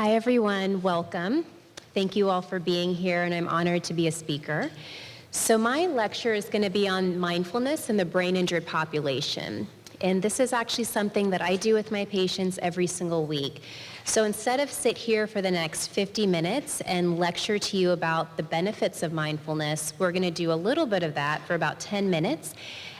Hi everyone, welcome. Thank you all for being here, and I'm honored to be a speaker. So my lecture is going to be on mindfulness in the brain-injured population. And this is actually something that I do with my patients every single week. So instead of sit here for the next 50 minutes and lecture to you about the benefits of mindfulness, we're going to do a little bit of that for about 10 minutes.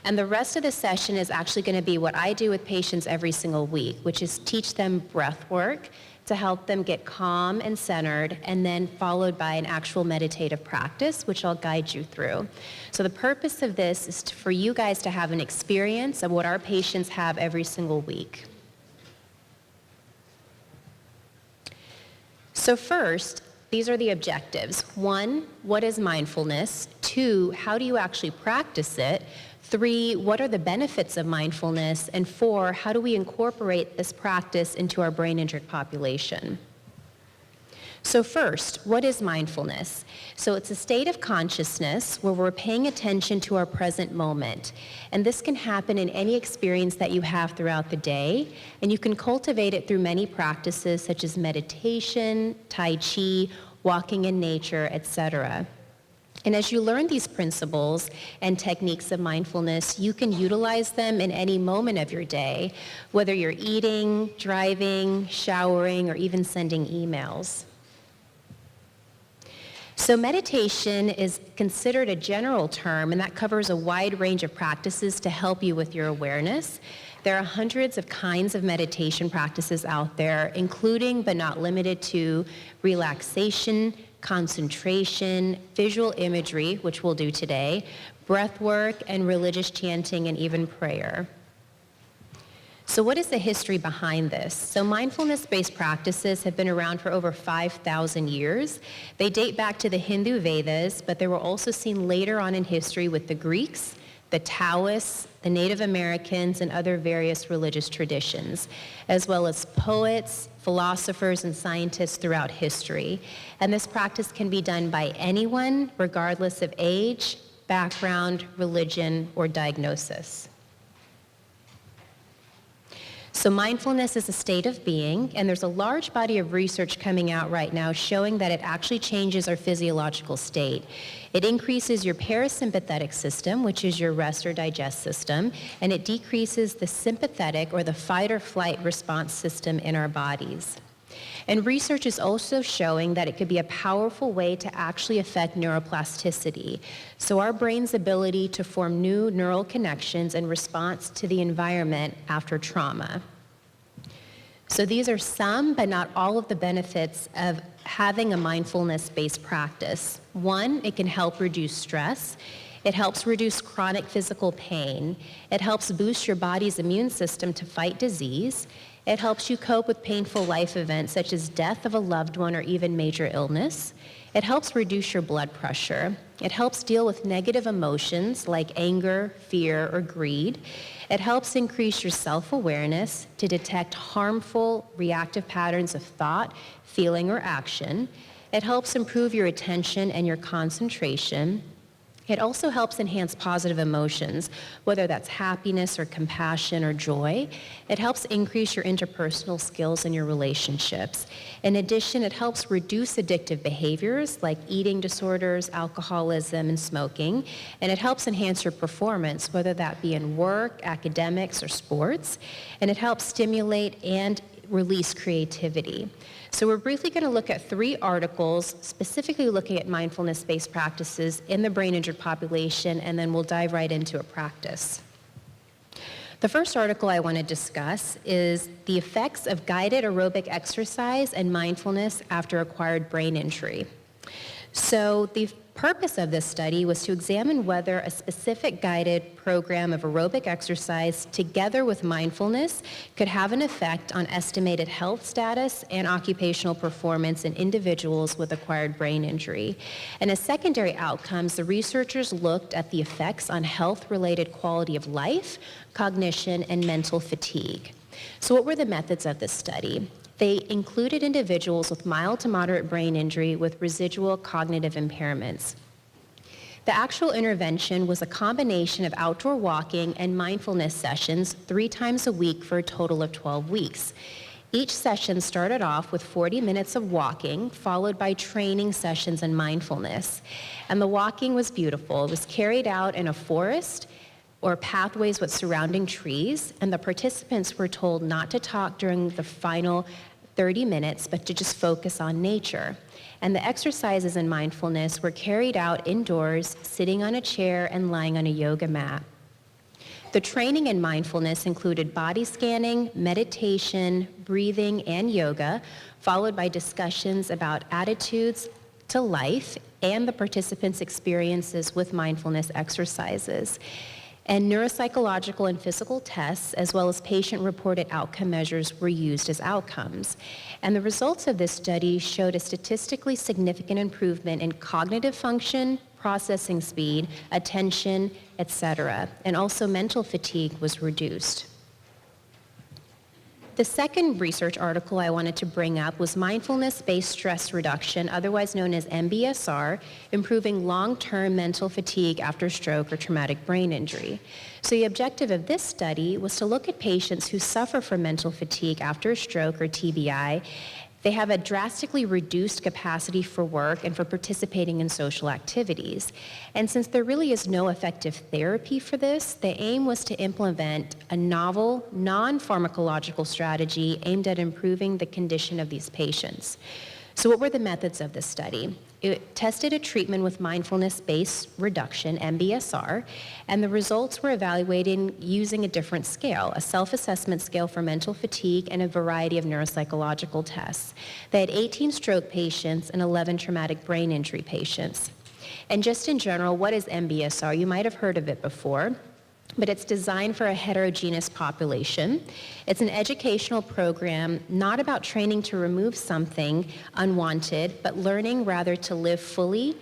And the rest of the session is actually going to be what I do with patients every single week, which is teach them breath work to help them get calm and centered, and then followed by an actual meditative practice, which I'll guide you through. So the purpose of this is for you guys to have an experience of what our patients have every single week. So first, these are the objectives. 1, what is mindfulness? 2, how do you actually practice it? 3, what are the benefits of mindfulness? And 4, how do we incorporate this practice into our brain-injured population? So first, what is mindfulness? So it's a state of consciousness where we're paying attention to our present moment. And this can happen in any experience that you have throughout the day. And you can cultivate it through many practices such as meditation, Tai Chi, walking in nature, etc. And as you learn these principles and techniques of mindfulness, you can utilize them in any moment of your day, whether you're eating, driving, showering, or even sending emails. So meditation is considered a general term, and that covers a wide range of practices to help you with your awareness. There are hundreds of kinds of meditation practices out there, including but not limited to relaxation, concentration, visual imagery, which we'll do today, breath work, and religious chanting, and even prayer. So what is the history behind this? So mindfulness-based practices have been around for over 5,000 years. They date back to the Hindu Vedas, but they were also seen later on in history with the Greeks, the Taoists, the Native Americans, and other various religious traditions, as well as poets, philosophers, and scientists throughout history. And this practice can be done by anyone, regardless of age, background, religion, or diagnosis. So mindfulness is a state of being, and there's a large body of research coming out right now showing that it actually changes our physiological state. It increases your parasympathetic system, which is your rest or digest system, and it decreases the sympathetic or the fight or flight response system in our bodies. And research is also showing that it could be a powerful way to actually affect neuroplasticity. So our brain's ability to form new neural connections in response to the environment after trauma. So these are some, but not all of the benefits of having a mindfulness-based practice. 1, it can help reduce stress. It helps reduce chronic physical pain. It helps boost your body's immune system to fight disease. It helps you cope with painful life events such as death of a loved one or even major illness. It helps reduce your blood pressure. It helps deal with negative emotions like anger, fear, or greed. It helps increase your self-awareness to detect harmful reactive patterns of thought, feeling, or action. It helps improve your attention and your concentration. It also helps enhance positive emotions, whether that's happiness or compassion or joy. It helps increase your interpersonal skills in your relationships. In addition, it helps reduce addictive behaviors like eating disorders, alcoholism, and smoking. And it helps enhance your performance, whether that be in work, academics, or sports. And it helps stimulate and release creativity. So we're briefly going to look at 3 articles specifically looking at mindfulness-based practices in the brain-injured population, and then we'll dive right into a practice. The first article I want to discuss is the effects of guided aerobic exercise and mindfulness after acquired brain injury. So the purpose of this study was to examine whether a specific guided program of aerobic exercise together with mindfulness could have an effect on estimated health status and occupational performance in individuals with acquired brain injury. And as secondary outcomes, the researchers looked at the effects on health-related quality of life, cognition, and mental fatigue. So what were the methods of this study? They included individuals with mild to moderate brain injury with residual cognitive impairments. The actual intervention was a combination of outdoor walking and mindfulness sessions 3 times a week for a total of 12 weeks. Each session started off with 40 minutes of walking, followed by training sessions in mindfulness. And the walking was beautiful. It was carried out in a forest or pathways with surrounding trees, and the participants were told not to talk during the final 30 minutes, but to just focus on nature. And the exercises in mindfulness were carried out indoors, sitting on a chair and lying on a yoga mat. The training in mindfulness included body scanning, meditation, breathing, and yoga, followed by discussions about attitudes to life and the participants' experiences with mindfulness exercises. And neuropsychological and physical tests, as well as patient-reported outcome measures, were used as outcomes. And the results of this study showed a statistically significant improvement in cognitive function, processing speed, attention, etc. And also mental fatigue was reduced. The second research article I wanted to bring up was mindfulness-based stress reduction, otherwise known as MBSR, improving long-term mental fatigue after stroke or traumatic brain injury. So the objective of this study was to look at patients who suffer from mental fatigue after a stroke or TBI. They have a drastically reduced capacity for work and for participating in social activities. And since there really is no effective therapy for this, the aim was to implement a novel, non-pharmacological strategy aimed at improving the condition of these patients. So what were the methods of this study? It tested a treatment with mindfulness-based reduction, MBSR, and the results were evaluated using a different scale, a self-assessment scale for mental fatigue and a variety of neuropsychological tests. They had 18 stroke patients and 11 traumatic brain injury patients. And just in general, what is MBSR? You might have heard of it before, but it's designed for a heterogeneous population. It's an educational program not about training to remove something unwanted, but learning rather to live fully,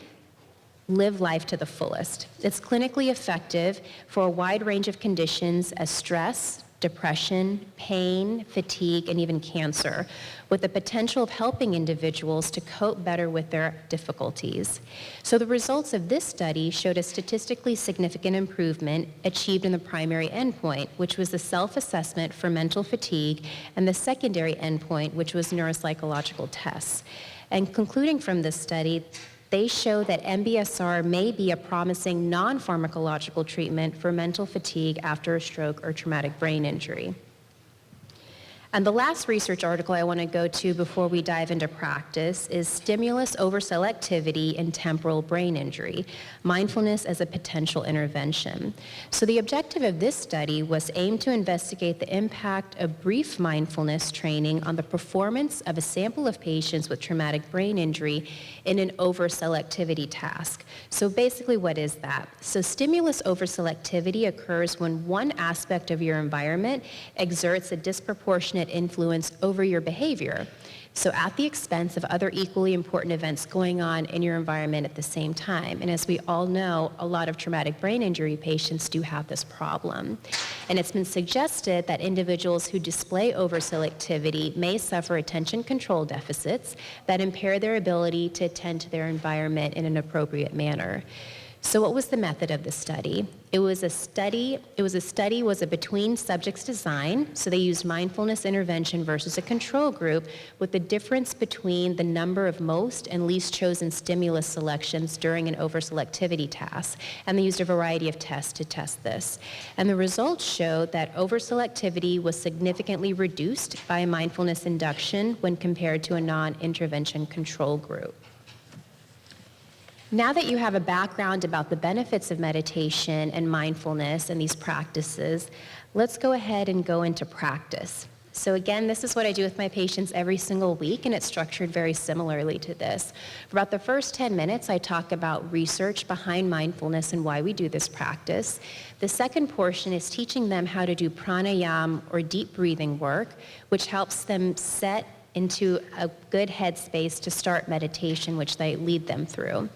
live life to the fullest. It's clinically effective for a wide range of conditions as stress, depression, pain, fatigue, and even cancer, with the potential of helping individuals to cope better with their difficulties. So the results of this study showed a statistically significant improvement achieved in the primary endpoint, which was the self-assessment for mental fatigue, and the secondary endpoint, which was neuropsychological tests. And concluding from this study, they show that MBSR may be a promising non-pharmacological treatment for mental fatigue after a stroke or traumatic brain injury. And the last research article I want to go to before we dive into practice is Stimulus Overselectivity in Temporal Brain Injury, Mindfulness as a Potential Intervention. So the objective of this study was aimed to investigate the impact of brief mindfulness training on the performance of a sample of patients with traumatic brain injury in an overselectivity task. So basically, what is that? So stimulus overselectivity occurs when one aspect of your environment exerts a disproportionate influence over your behavior, so at the expense of other equally important events going on in your environment at the same time. And as we all know, a lot of traumatic brain injury patients do have this problem. And it's been suggested that individuals who display overselectivity may suffer attention control deficits that impair their ability to attend to their environment in an appropriate manner. So what was the method of the study? It was a between subjects design, so they used mindfulness intervention versus a control group with the difference between the number of most and least chosen stimulus selections during an overselectivity task, and they used a variety of tests to test this. And the results showed that overselectivity was significantly reduced by a mindfulness induction when compared to a non-intervention control group. Now that you have a background about the benefits of meditation and mindfulness and these practices, let's go ahead and go into practice. So again, this is what I do with my patients every single week, and it's structured very similarly to this. For about the first 10 minutes, I talk about research behind mindfulness and why we do this practice. The second portion is teaching them how to do pranayama or deep breathing work, which helps them set into a good headspace to start meditation, which they lead them through.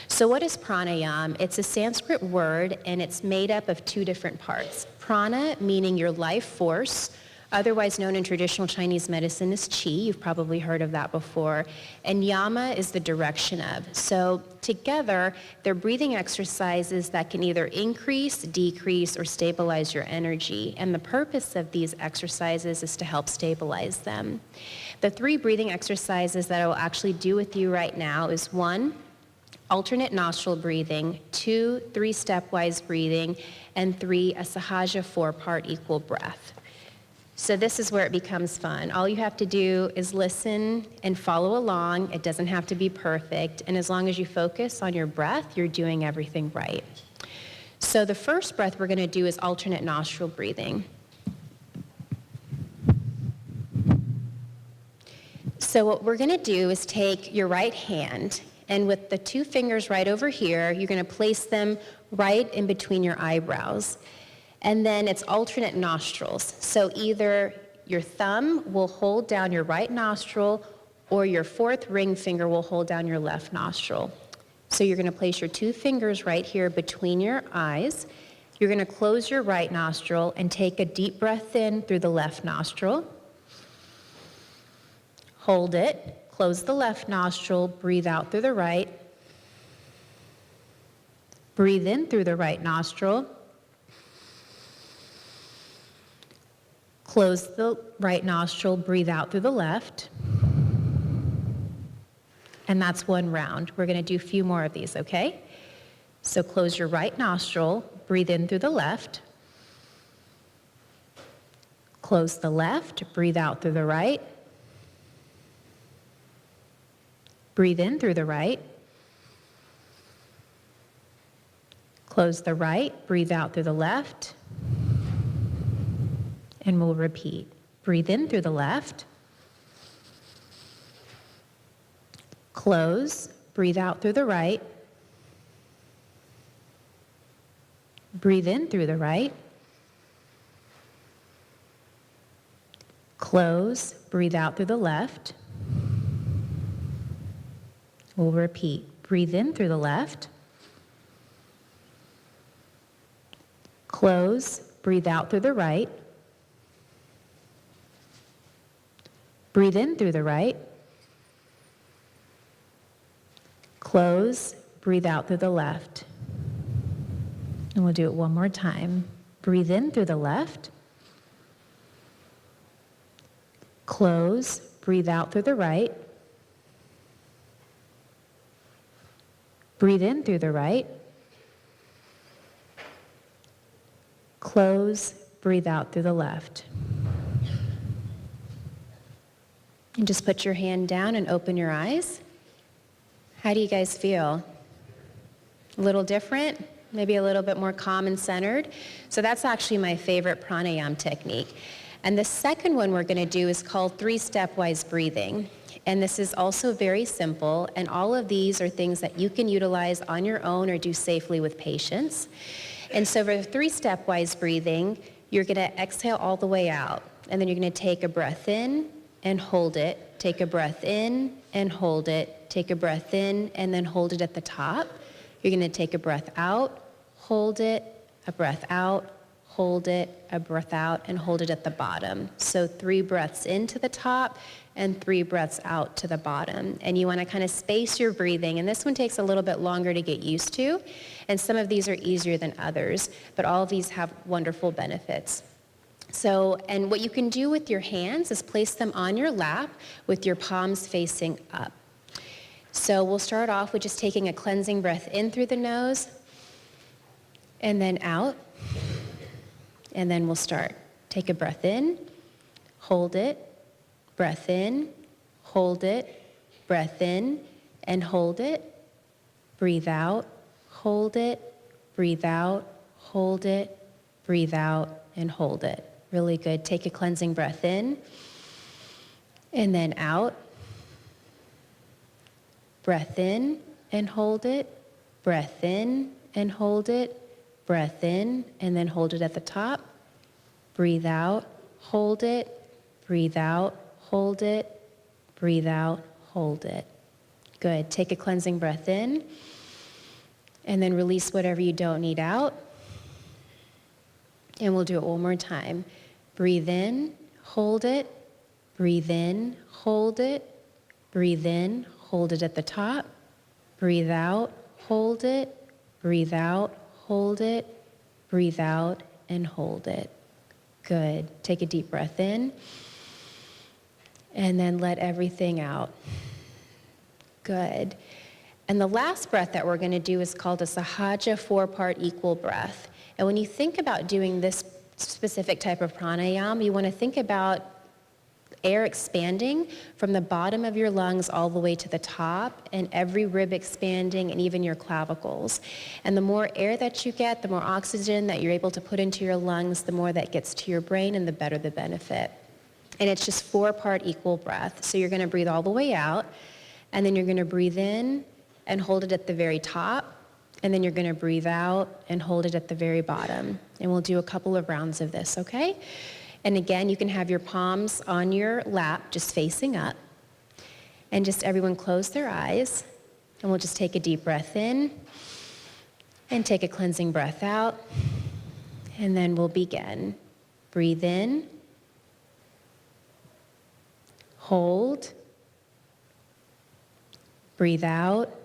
So what is pranayama? It's a Sanskrit word, and it's made up of two different parts. Prana, meaning your life force, otherwise known in traditional Chinese medicine as qi. You've probably heard of that before. And yama is the direction of. So together, they're breathing exercises that can either increase, decrease, or stabilize your energy. And the purpose of these exercises is to help stabilize them. The 3 breathing exercises that I will actually do with you right now is 1, alternate nostril breathing, 2, 3-stepwise breathing, and 3, a sahaja 4-part equal breath. So this is where it becomes fun. All you have to do is listen and follow along. It doesn't have to be perfect. And as long as you focus on your breath, you're doing everything right. So the first breath we're going to do is alternate nostril breathing. So what we're going to do is take your right hand, and with the 2 fingers right over here, you're going to place them right in between your eyebrows. And then it's alternate nostrils. So either your thumb will hold down your right nostril or your 4th ring finger will hold down your left nostril. So you're going to place your 2 fingers right here between your eyes. You're going to close your right nostril and take a deep breath in through the left nostril. Hold it, close the left nostril, breathe out through the right. Breathe in through the right nostril. Close the right nostril, breathe out through the left. And that's 1 round. We're going to do a few more of these, okay? So close your right nostril, breathe in through the left. Close the left, breathe out through the right. Breathe in through the right. Close the right, breathe out through the left. And we'll repeat. Breathe in through the left. Close, breathe out through the right. Breathe in through the right. Close, breathe out through the left. We'll repeat. Breathe in through the left. Close, breathe out through the right. Breathe in through the right. Close, breathe out through the left. And we'll do it one more time. Breathe in through the left. Close, breathe out through the right. Breathe in through the right. Close, breathe out through the left. And just put your hand down and open your eyes. How do you guys feel? A little different? Maybe a little bit more calm and centered? So that's actually my favorite pranayama technique. And the second one we're going to do is called 3-stepwise breathing. And this is also very simple, and all of these are things that you can utilize on your own or do safely with patients. And so for 3-stepwise breathing, you're going to exhale all the way out, and then you're going to take a breath in and hold it, take a breath in and hold it, take a breath in and then hold it at the top. You're going to take a breath out, hold it, a breath out, hold it, a breath out, and hold it at the bottom. So 3 breaths into the top and 3 breaths out to the bottom. And you want to kind of space your breathing. And this one takes a little bit longer to get used to. And some of these are easier than others, but all of these have wonderful benefits. So, and what you can do with your hands is place them on your lap with your palms facing up. So we'll start off with just taking a cleansing breath in through the nose and then out. And then we'll start. Take a breath in, hold it, breath in, hold it, breath in, and hold it. Breathe out, hold it, breathe out, hold it, breathe out, and hold it. Really good. Take a cleansing breath in, and then out. Breath in and hold it, breath in and hold it, breath in, and then hold it at the top. Breathe out, hold it, breathe out, hold it, breathe out, hold it. Good. Take a cleansing breath in, and then release whatever you don't need out. And we'll do it one more time. Breathe in, hold it, breathe in, hold it, breathe in, hold it at the top, breathe out, hold it, breathe out, hold it, breathe out, and hold it. Good. Take a deep breath in, and then let everything out. Good. And the last breath that we're going to do is called a Sahaja 4-part equal breath. And when you think about doing this specific type of pranayama, you want to think about air expanding from the bottom of your lungs all the way to the top, and every rib expanding, and even your clavicles. And the more air that you get, the more oxygen that you're able to put into your lungs, the more that gets to your brain, and the better the benefit. And it's just 4-part equal breath. So you're going to breathe all the way out, and then you're going to breathe in and hold it at the very top, and then you're going to breathe out and hold it at the very bottom. And we'll do a couple of rounds of this, okay? And again, you can have your palms on your lap, just facing up. And just everyone close their eyes. And we'll just take a deep breath in and take a cleansing breath out. And then we'll begin. Breathe in. Hold. Breathe out.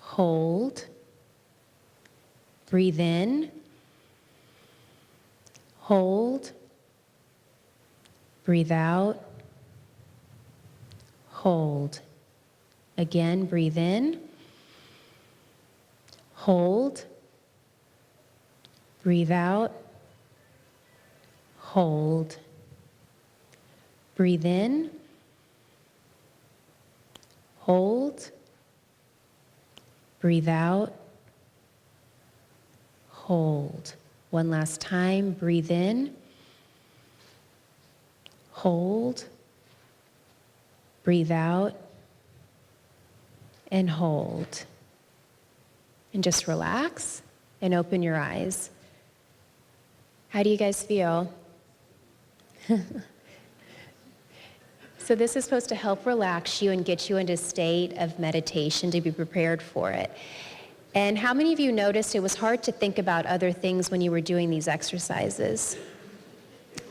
Hold. Breathe in. Hold. Breathe out. Hold. Again, breathe in. Hold. Breathe out. Hold. Breathe in. Hold. Breathe out. Hold. One last time, breathe in. Hold. Breathe out. And hold. And just relax and open your eyes. How do you guys feel? So this is supposed to help relax you and get you into a state of meditation to be prepared for it. And how many of you noticed it was hard to think about other things when you were doing these exercises?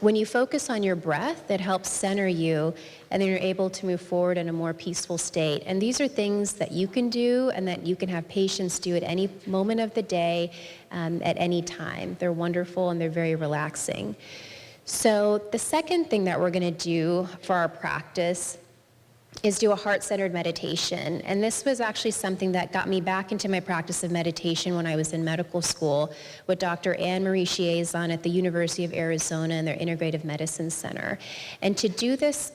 When you focus on your breath, it helps center you, and then you're able to move forward in a more peaceful state. And these are things that you can do and that you can have patients do at any moment of the day, at any time. They're wonderful and they're very relaxing. So the second thing that we're going to do for our practice is do a heart-centered meditation. And this was actually something that got me back into my practice of meditation when I was in medical school with Dr. Anne-Marie Chiazon at the University of Arizona and their Integrative Medicine Center. And to do this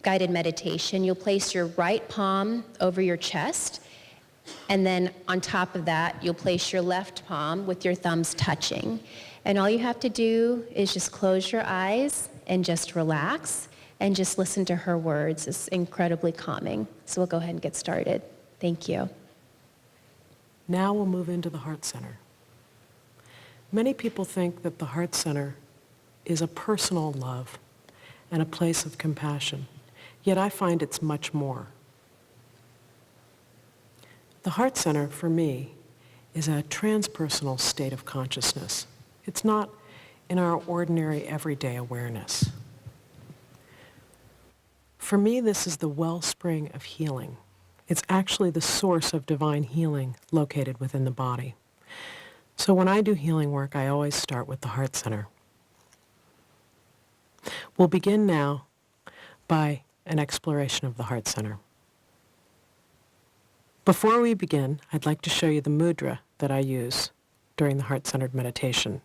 guided meditation, you'll place your right palm over your chest, and then on top of that, you'll place your left palm with your thumbs touching. And all you have to do is just close your eyes and just relax and just listen to her words. It's incredibly calming. So we'll go ahead and get started. Thank you. Now we'll move into the heart center. Many people think that the heart center is a personal love and a place of compassion, yet I find it's much more. The heart center, for me, is a transpersonal state of consciousness. It's not in our ordinary everyday awareness. For me, this is the wellspring of healing. It's actually the source of divine healing located within the body. So when I do healing work, I always start with the heart center. We'll begin now by an exploration of the heart center. Before we begin, I'd like to show you the mudra that I use during the heart-centered meditation.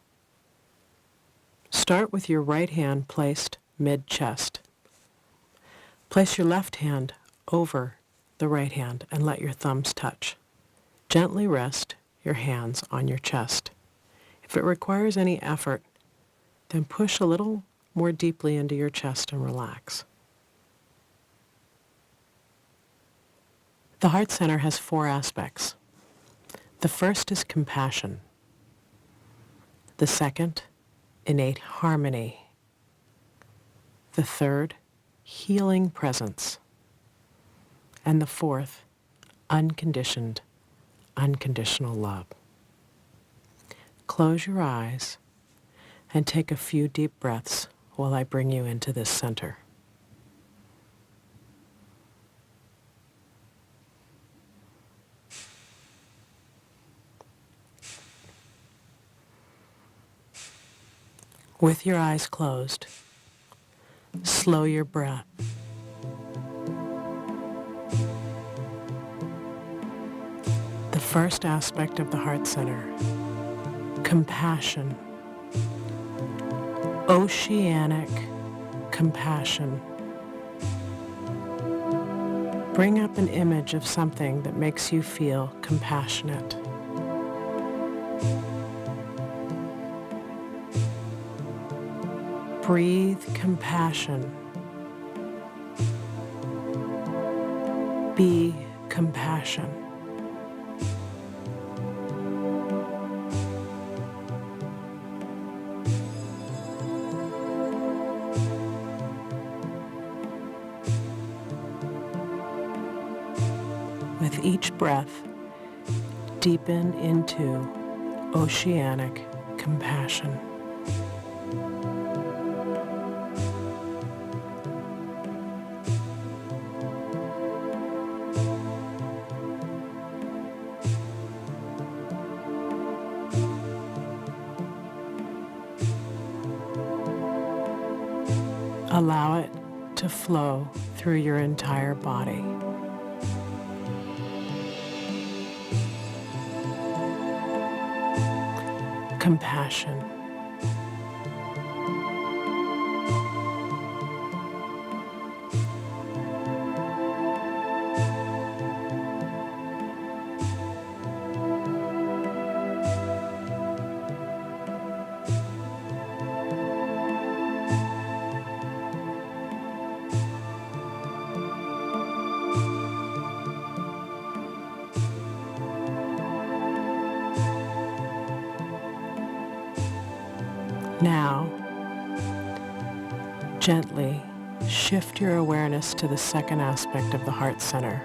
Start with your right hand placed mid-chest. Place your left hand over the right hand and let your thumbs touch. Gently rest your hands on your chest. If it requires any effort, then push a little more deeply into your chest and relax. The heart center has 4 aspects. The first is compassion. The second, innate harmony. The third, healing presence. And the fourth, unconditional love. Close your eyes and take a few deep breaths while I bring you into this center. With your eyes closed, slow your breath. The first aspect of the heart center, compassion, oceanic compassion. Bring up an image of something that makes you feel compassionate. Breathe compassion. Be compassion. With each breath, deepen into oceanic compassion. Allow it to flow through your entire body. Compassion. Now, gently shift your awareness to the second aspect of the heart center,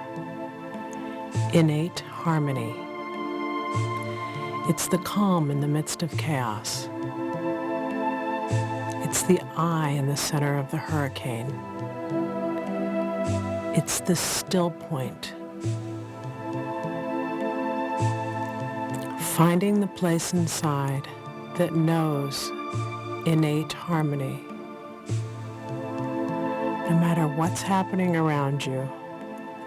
innate harmony. It's the calm in the midst of chaos. It's the eye in the center of the hurricane. It's the still point. Finding the place inside that knows innate harmony. No matter what's happening around you,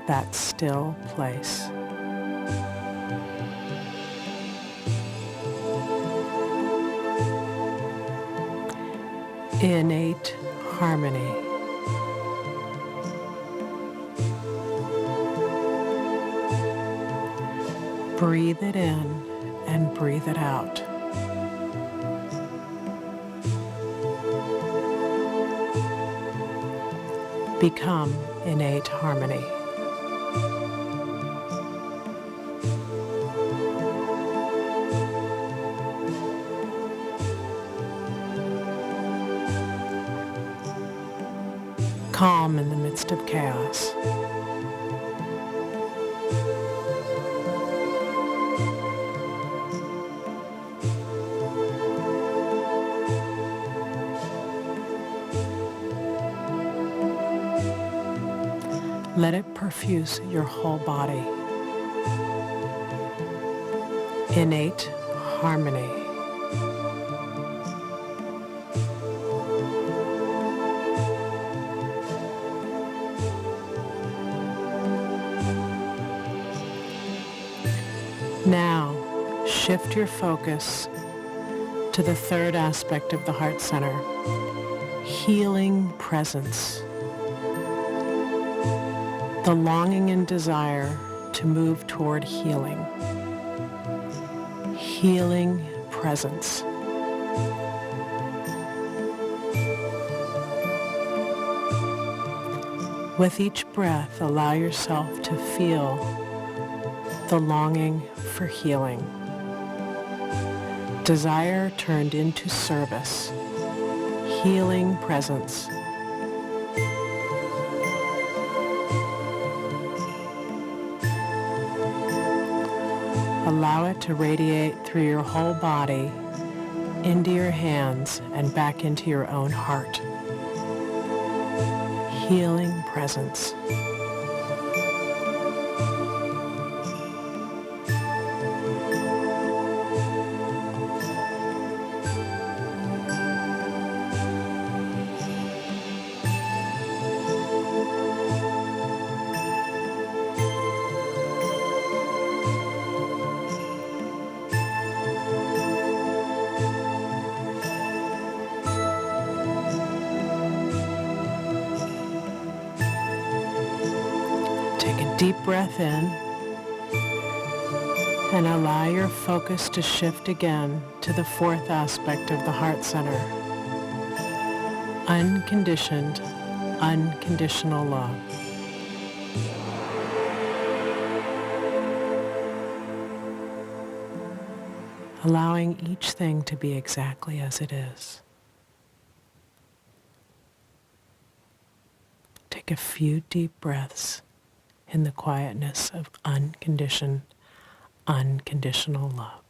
that still place. Innate harmony. Breathe it in and breathe it out. Become innate harmony. Calm in the midst of chaos. Let it perfuse your whole body. Innate harmony. Now, shift your focus to the third aspect of the heart center, healing presence. The longing and desire to move toward healing. Healing presence. With each breath, allow yourself to feel the longing for healing. Desire turned into service. Healing presence. Allow it to radiate through your whole body, into your hands, and back into your own heart. healing presence. Take a deep breath in and allow your focus to shift again to the fourth aspect of the heart center. Unconditioned, unconditional love. Allowing each thing to be exactly as it is. Take a few deep breaths in the quietness of unconditioned, unconditional love.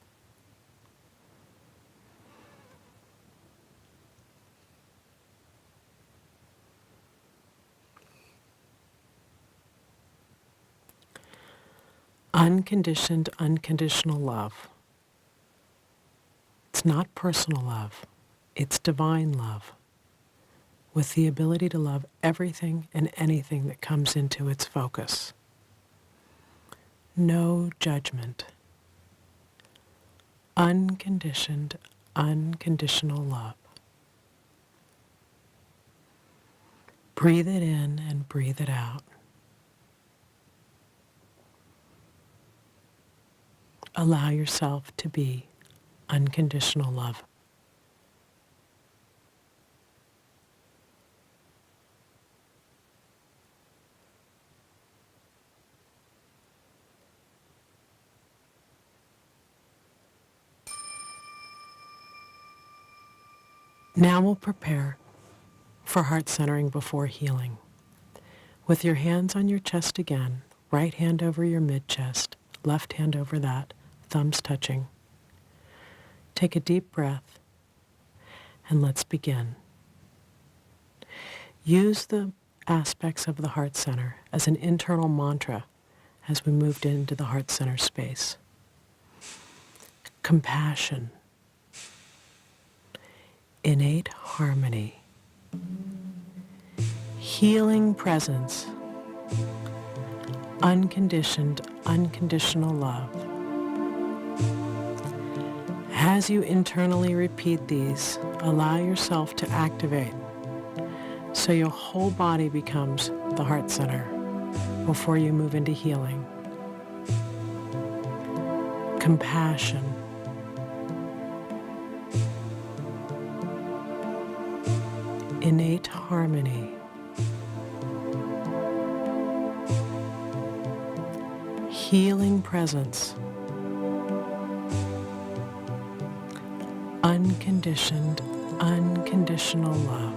Unconditioned, unconditional love. It's not personal love. It's divine love, with the ability to love everything and anything that comes into its focus. No judgment. Unconditioned, unconditional love. Breathe it in and breathe it out. Allow yourself to be unconditional love. Now we'll prepare for heart centering before healing. With your hands on your chest again, right hand over your mid-chest, left hand over that, thumbs touching. Take a deep breath and let's begin. Use the aspects of the heart center as an internal mantra as we moved into the heart center space. Compassion, innate harmony, healing presence, unconditioned, unconditional love. As you internally repeat these, allow yourself to activate so your whole body becomes the heart center before you move into healing. Compassion, innate harmony, healing presence, unconditioned, unconditional love.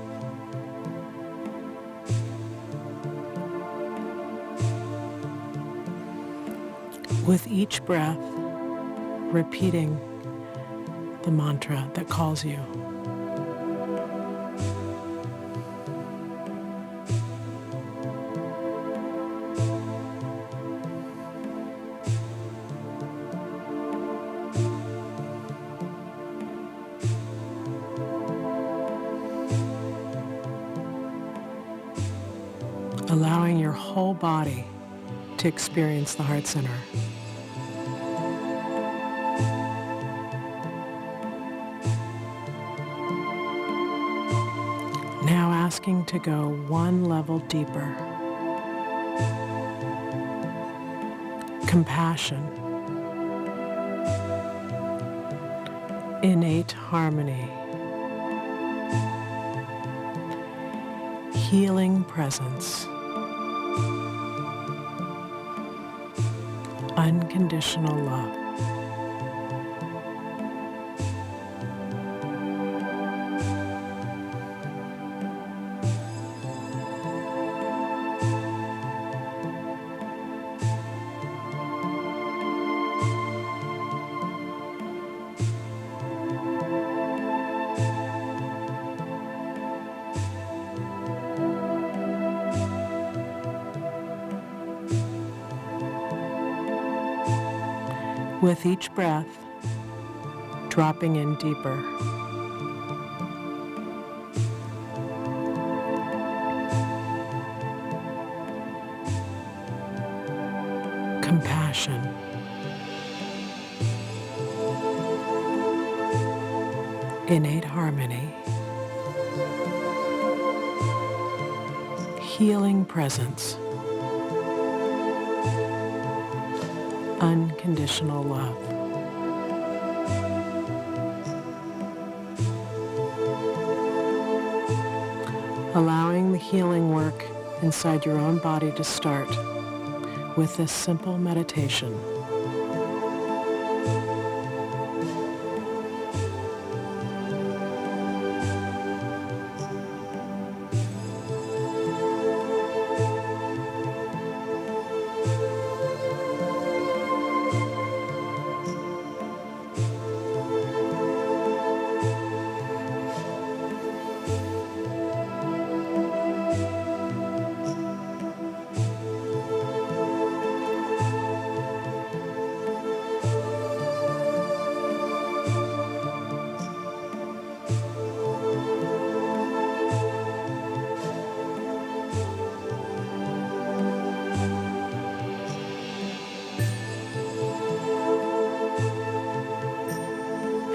With each breath, repeating the mantra that calls you. Allowing your whole body to experience the heart center. Now asking to go one level deeper. Compassion, innate harmony, healing presence, unconditional love. With each breath, dropping in deeper. Compassion. Innate harmony. Healing presence. Unconditional love. Allowing the healing work inside your own body to start with this simple meditation.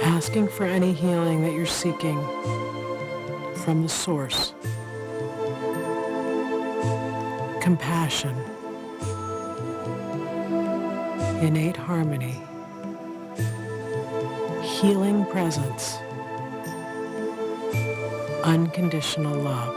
Asking for any healing that you're seeking from the source. Compassion. Innate harmony. Healing presence. Unconditional love.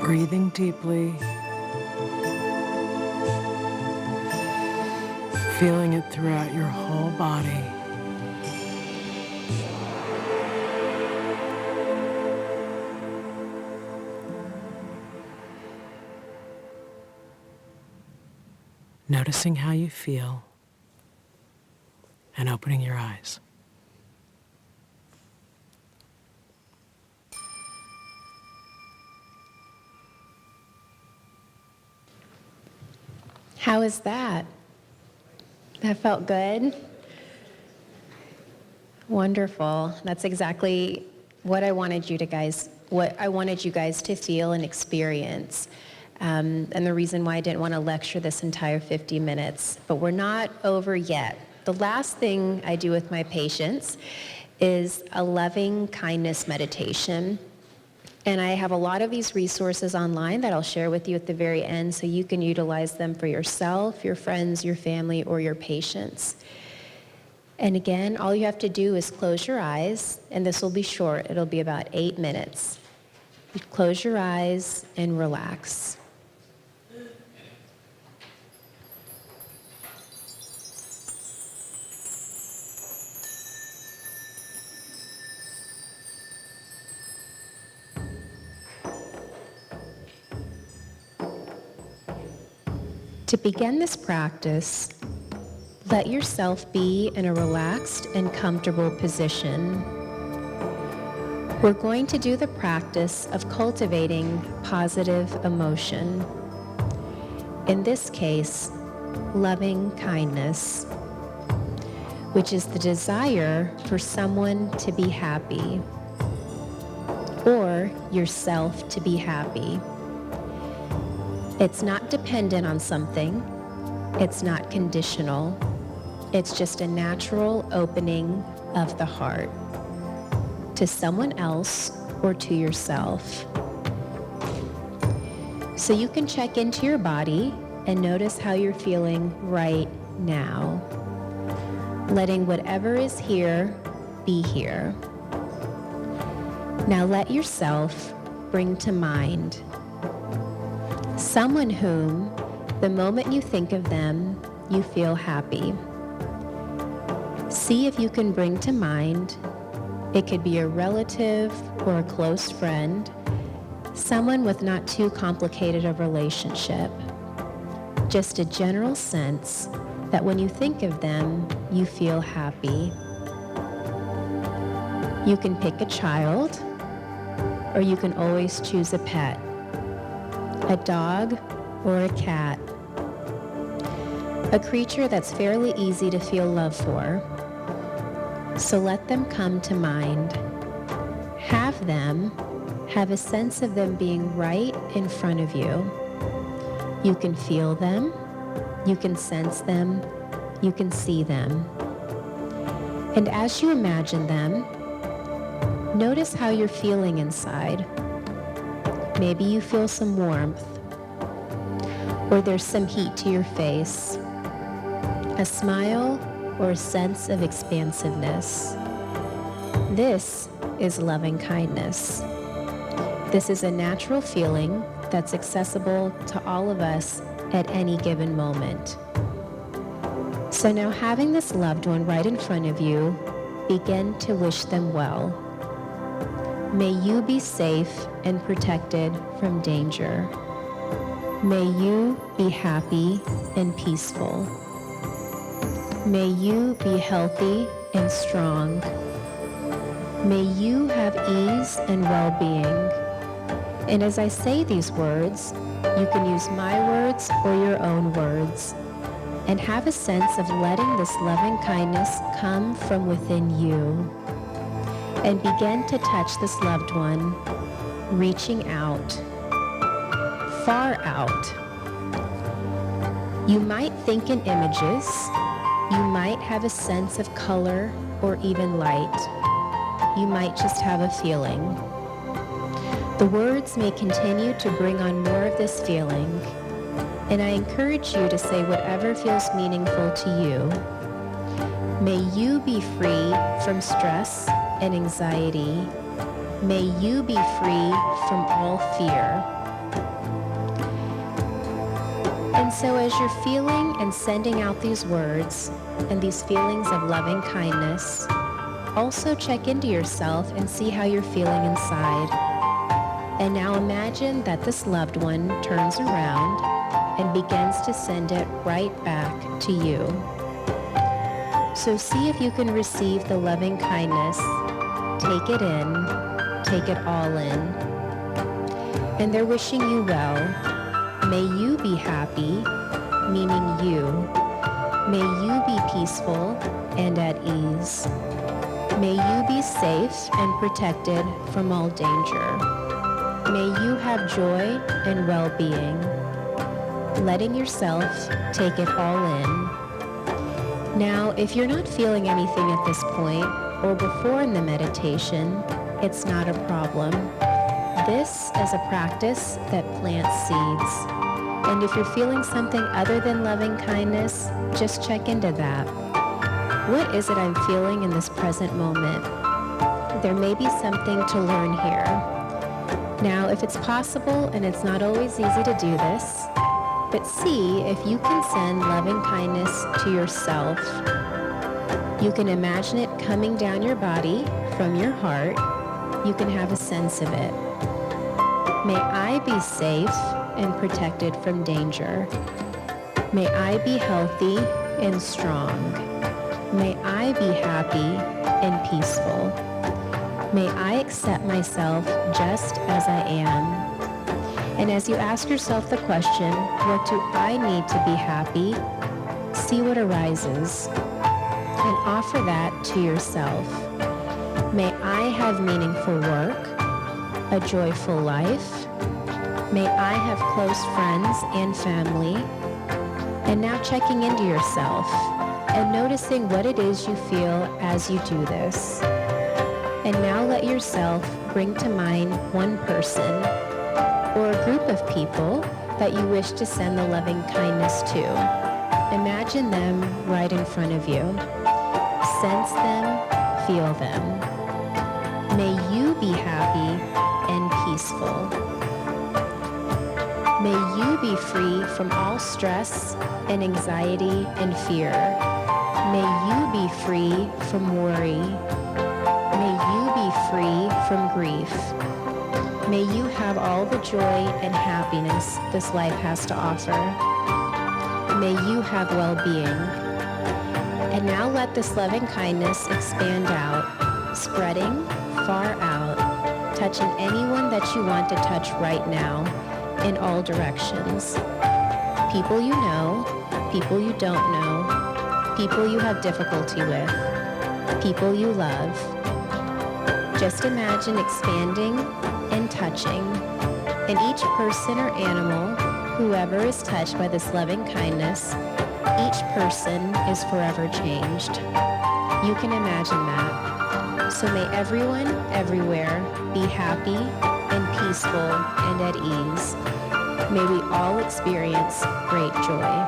Breathing deeply, feeling it throughout your whole body. Noticing how you feel and opening your eyes. How is that? That felt good? Wonderful. That's exactly what I wanted you guys to feel and experience. And the reason why I didn't want to lecture this entire 50 minutes. But we're not over yet. The last thing I do with my patients is a loving kindness meditation. And I have a lot of these resources online that I'll share with you at the very end so you can utilize them for yourself, your friends, your family, or your patients. And again, all you have to do is close your eyes, and this will be short. It'll be about 8 minutes. You close your eyes and relax. To begin this practice, let yourself be in a relaxed and comfortable position. We're going to do the practice of cultivating positive emotion. In this case, loving kindness, which is the desire for someone to be happy. or yourself to be happy. It's not dependent on something. It's not conditional. It's just a natural opening of the heart to someone else or to yourself. So you can check into your body and notice how you're feeling right now, letting whatever is here be here. Now let yourself bring to mind someone whom, the moment you think of them, you feel happy. See if you can bring to mind, it could be a relative or a close friend, someone with not too complicated a relationship, just a general sense that when you think of them, you feel happy. You can pick a child, or you can always choose a pet, a dog or a cat, a creature that's fairly easy to feel love for. So let them come to mind. Have them have a sense of them being right in front of you. You can feel them, you can sense them, you can see them. And as you imagine them, notice how you're feeling inside. Maybe you feel some warmth, or there's some heat to your face, a smile, or a sense of expansiveness. This is loving kindness. This is a natural feeling that's accessible to all of us at any given moment. So now, having this loved one right in front of you, begin to wish them well. May you be safe and protected from danger. May you be happy and peaceful. May you be healthy and strong. May you have ease and well-being. And as I say these words, you can use my words or your own words, and have a sense of letting this loving kindness come from within you. And begin to touch this loved one, reaching out, far out. You might think in images. You might have a sense of color or even light. You might just have a feeling. The words may continue to bring on more of this feeling, and I encourage you to say whatever feels meaningful to you. May you be free from stress and anxiety. May you be free from all fear. And so as you're feeling and sending out these words and these feelings of loving kindness, also check into yourself and see how you're feeling inside. And now imagine that this loved one turns around and begins to send it right back to you. So see if you can receive the loving kindness. Take it in, take it all in. And they're wishing you well. May you be happy, meaning you. May you be peaceful and at ease. May you be safe and protected from all danger. May you have joy and well-being. Letting yourself take it all in. Now, if you're not feeling anything at this point or before in the meditation, it's not a problem. This is a practice that plants seeds. And if you're feeling something other than loving kindness, just check into that. What is it I'm feeling in this present moment? There may be something to learn here. Now, if it's possible, and it's not always easy to do this, but see if you can send loving kindness to yourself. You can imagine it coming down your body from your heart. You can have a sense of it. May I be safe and protected from danger. May I be healthy and strong. May I be happy and peaceful. May I accept myself just as I am. And as you ask yourself the question, what do I need to be happy? See what arises and offer that to yourself. May I have meaningful work. a joyful life. May I have close friends and family. And now checking into yourself and noticing what it is you feel as you do this. And now let yourself bring to mind one person or a group of people that you wish to send the loving kindness to. Imagine them right in front of you. Sense them, feel them. May you be happy and peaceful. May you be free from all stress and anxiety and fear. May you be free from worry. May you be free from grief. May you have all the joy and happiness this life has to offer. May you have well-being. And now let this loving kindness expand out, spreading far out, touching anyone that you want to touch right now in all directions. People you know, people you don't know, people you have difficulty with, people you love. Just imagine expanding and touching, and each person or animal, whoever is touched by this loving kindness, each person is forever changed. You can imagine that. So may everyone, everywhere, be happy and peaceful and at ease. May we all experience great joy.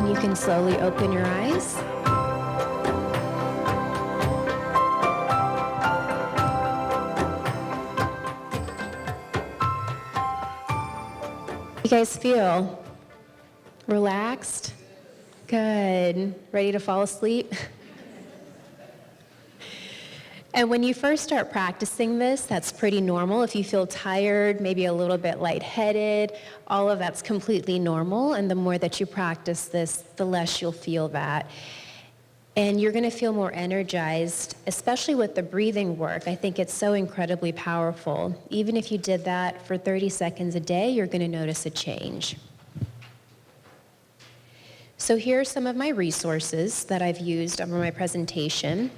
You can slowly open your eyes. You guys feel relaxed? Good. Ready to fall asleep? And when you first start practicing this, that's pretty normal. If you feel tired, maybe a little bit lightheaded, all of that's completely normal. And the more that you practice this, the less you'll feel that. And you're going to feel more energized, especially with the breathing work. I think it's so incredibly powerful. Even if you did that for 30 seconds a day, you're going to notice a change. So here are some of my resources that I've used over my presentation.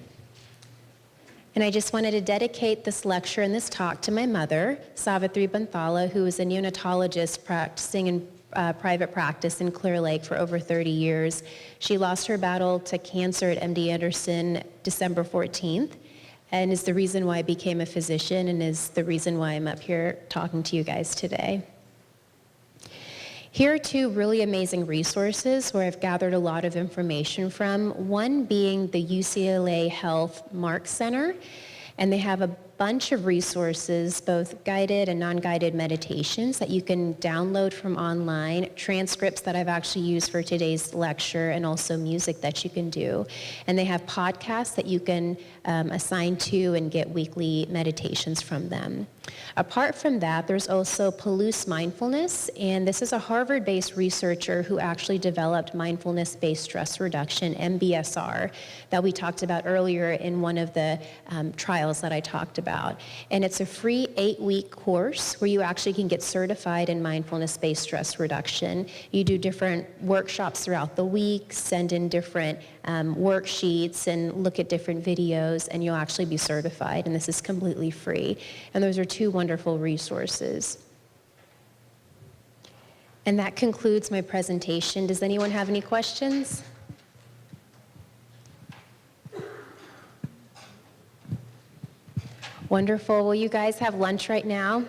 And I just wanted to dedicate this lecture and this talk to my mother, Savitri Banthala, who is a neonatologist practicing in private practice in Clear Lake for over 30 years. She lost her battle to cancer at MD Anderson December 14th, and is the reason why I became a physician and is the reason why I'm up here talking to you guys today. Here are two really amazing resources where I've gathered a lot of information from, one being the UCLA Health Mark Center, and they have a bunch of resources, both guided and non-guided meditations that you can download from online, transcripts that I've actually used for today's lecture, and also music that you can do. And they have podcasts that you can assign to and get weekly meditations from them. Apart from that, there's also Palouse Mindfulness, and this is a Harvard-based researcher who actually developed mindfulness-based stress reduction, MBSR, that we talked about earlier in one of the trials that I talked about. And it's a free 8-week course where you actually can get certified in mindfulness-based stress reduction. You do different workshops throughout the week, send in different worksheets, and look at different videos, and you'll actually be certified, and this is completely free. And those are two wonderful resources. And that concludes my presentation. Does anyone have any questions? Wonderful. Well, you guys have lunch right now,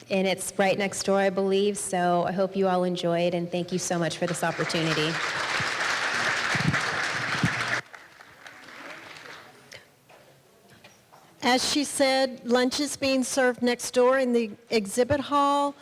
and it's right next door, I believe, so I hope you all enjoy it, and thank you so much for this opportunity. As she said, lunch is being served next door in the exhibit hall.